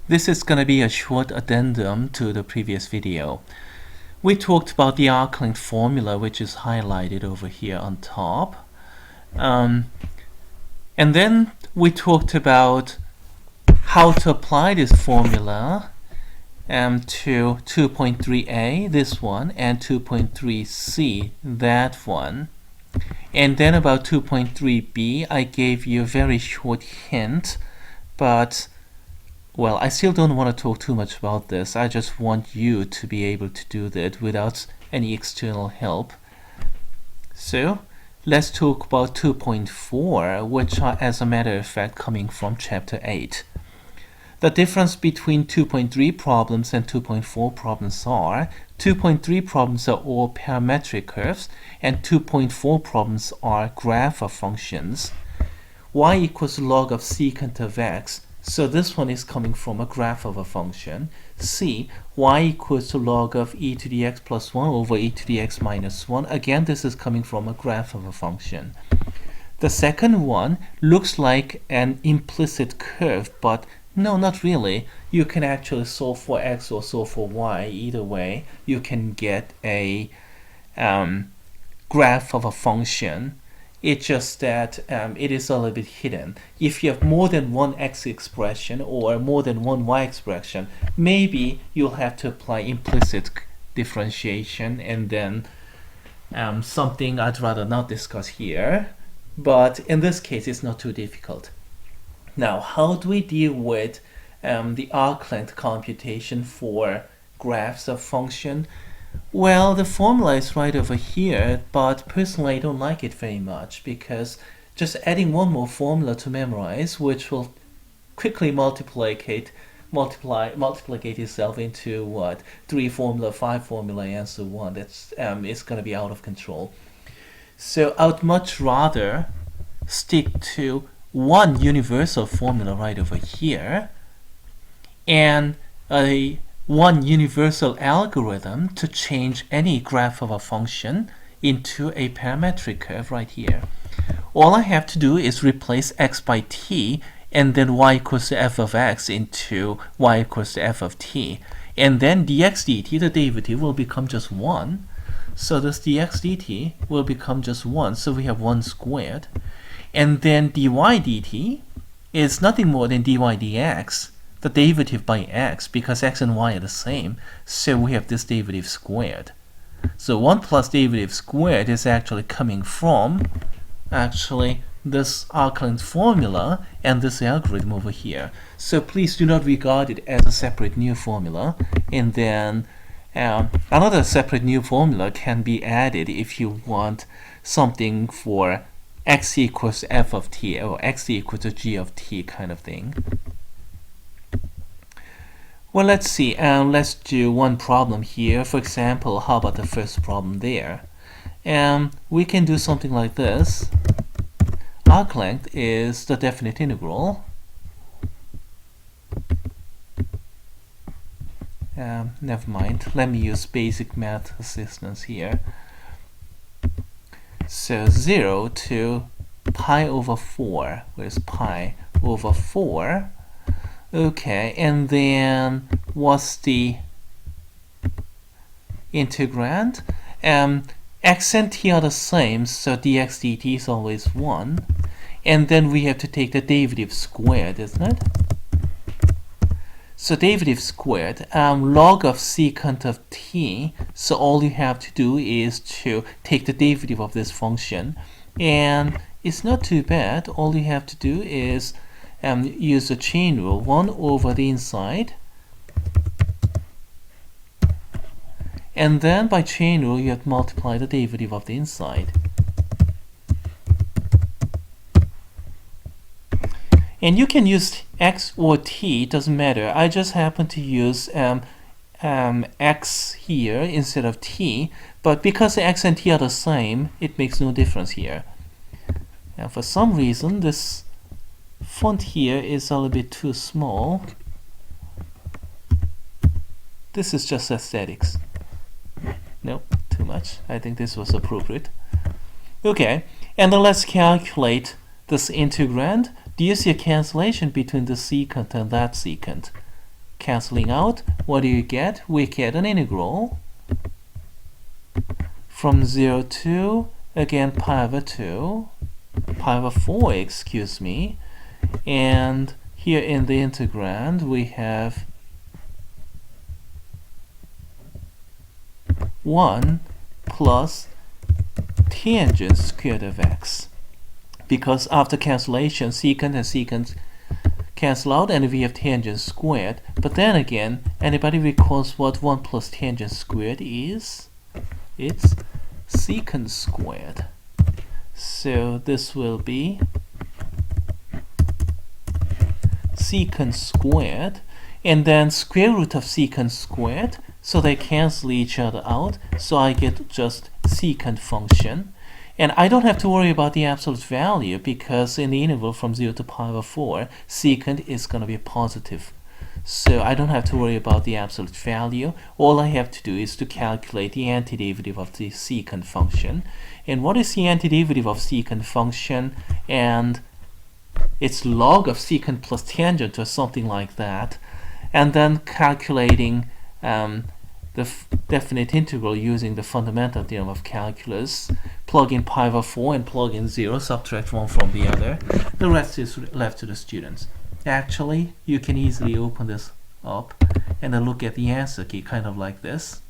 This is going to be a short addendum to the previous video. We talked about the arc-length formula, which is highlighted over here on top. And then we talked about how to apply this formula to 2.3a, this one, and 2.3c, that one. And then about 2.3b, I gave you a very short hint, but well, I still don't want to talk too much about this. I just want you to be able to do that without any external help. So let's talk about 2.4, which are, as a matter of fact, coming from chapter 8. The difference between 2.3 problems and 2.4 problems are 2.3 problems are all parametric curves and 2.4 problems are graph of functions. Y equals log of secant of x. So this one is coming from a graph of a function. C, y equals to log of e to the x plus 1 over e to the x minus 1. Again, this is coming from a graph of a function. The second one looks like an implicit curve, but no, not really. You can actually solve for x or solve for y. Either way, you can get a graph of a function. It's just that it is a little bit hidden. If you have more than one x expression or more than one y expression, maybe you'll have to apply implicit differentiation and then something I'd rather not discuss here. But in this case, it's not too difficult. Now, how do we deal with the arc length computation for graphs of function? Well, the formula is right over here, but personally I don't like it very much because just adding one more formula to memorize, which will quickly multiplicate itself into what, 3 formula, 5 formula, and so on. That's it's going to be out of control. So I would much rather stick to one universal formula right over here and one universal algorithm to change any graph of a function into a parametric curve right here. All I have to do is replace x by t and then y equals to f of x into y equals to f of t. And then dx dt, the derivative, will become just 1. So this dx dt will become just 1. So we have 1 squared. And then dy dt is nothing more than dy dx, the derivative by x, because x and y are the same, so we have this derivative squared. So 1 plus derivative squared is actually coming from this arc length formula and this algorithm over here. So please do not regard it as a separate new formula, and then another separate new formula can be added if you want something for x equals f of t or x equals to g of t kind of thing. Well, let's see. Let's do one problem here. For example, how about the first problem there? We can do something like this. Arc length is the definite integral. Never mind. Let me use basic math assistance here. So 0 to pi over 4. Where's pi over 4? Okay, and then what's the integrand? X and t are the same, so dx dt is always 1. And then we have to take the derivative squared, isn't it? So derivative squared, log of secant of t, so all you have to do is to take the derivative of this function. And it's not too bad. All you have to do is use the chain rule, 1 over the inside, and then by chain rule you have to multiply the derivative of the inside. And you can use x or t, it doesn't matter. I just happen to use x here instead of t, but because x and t are the same, it makes no difference here. And for some reason this font here is a little bit too small. This is just aesthetics. Nope, too much. I think this was appropriate. Okay, and then let's calculate this integrand. Do you see a cancellation between the secant and that secant? Canceling out, what do you get? We get an integral from 0 to, again, pi over 2, pi over 4, excuse me. And here in the integrand, we have 1 plus tangent squared of x. Because after cancellation, secant and secant cancel out and we have tangent squared. But then again, anybody recalls what 1 plus tangent squared is? It's secant squared. So this will be secant squared, and then square root of secant squared, so they cancel each other out, so I get just secant function. And I don't have to worry about the absolute value, because in the interval from 0 to pi over 4, secant is going to be positive. So I don't have to worry about the absolute value. All I have to do is to calculate the antiderivative of the secant function. And what is the antiderivative of secant function? And it's log of secant plus tangent or something like that. And then calculating the definite integral using the fundamental theorem of calculus. Plug in pi over 4 and plug in 0, subtract one from the other. The rest is left to the students. Actually, you can easily open this up and then look at the answer key, kind of like this.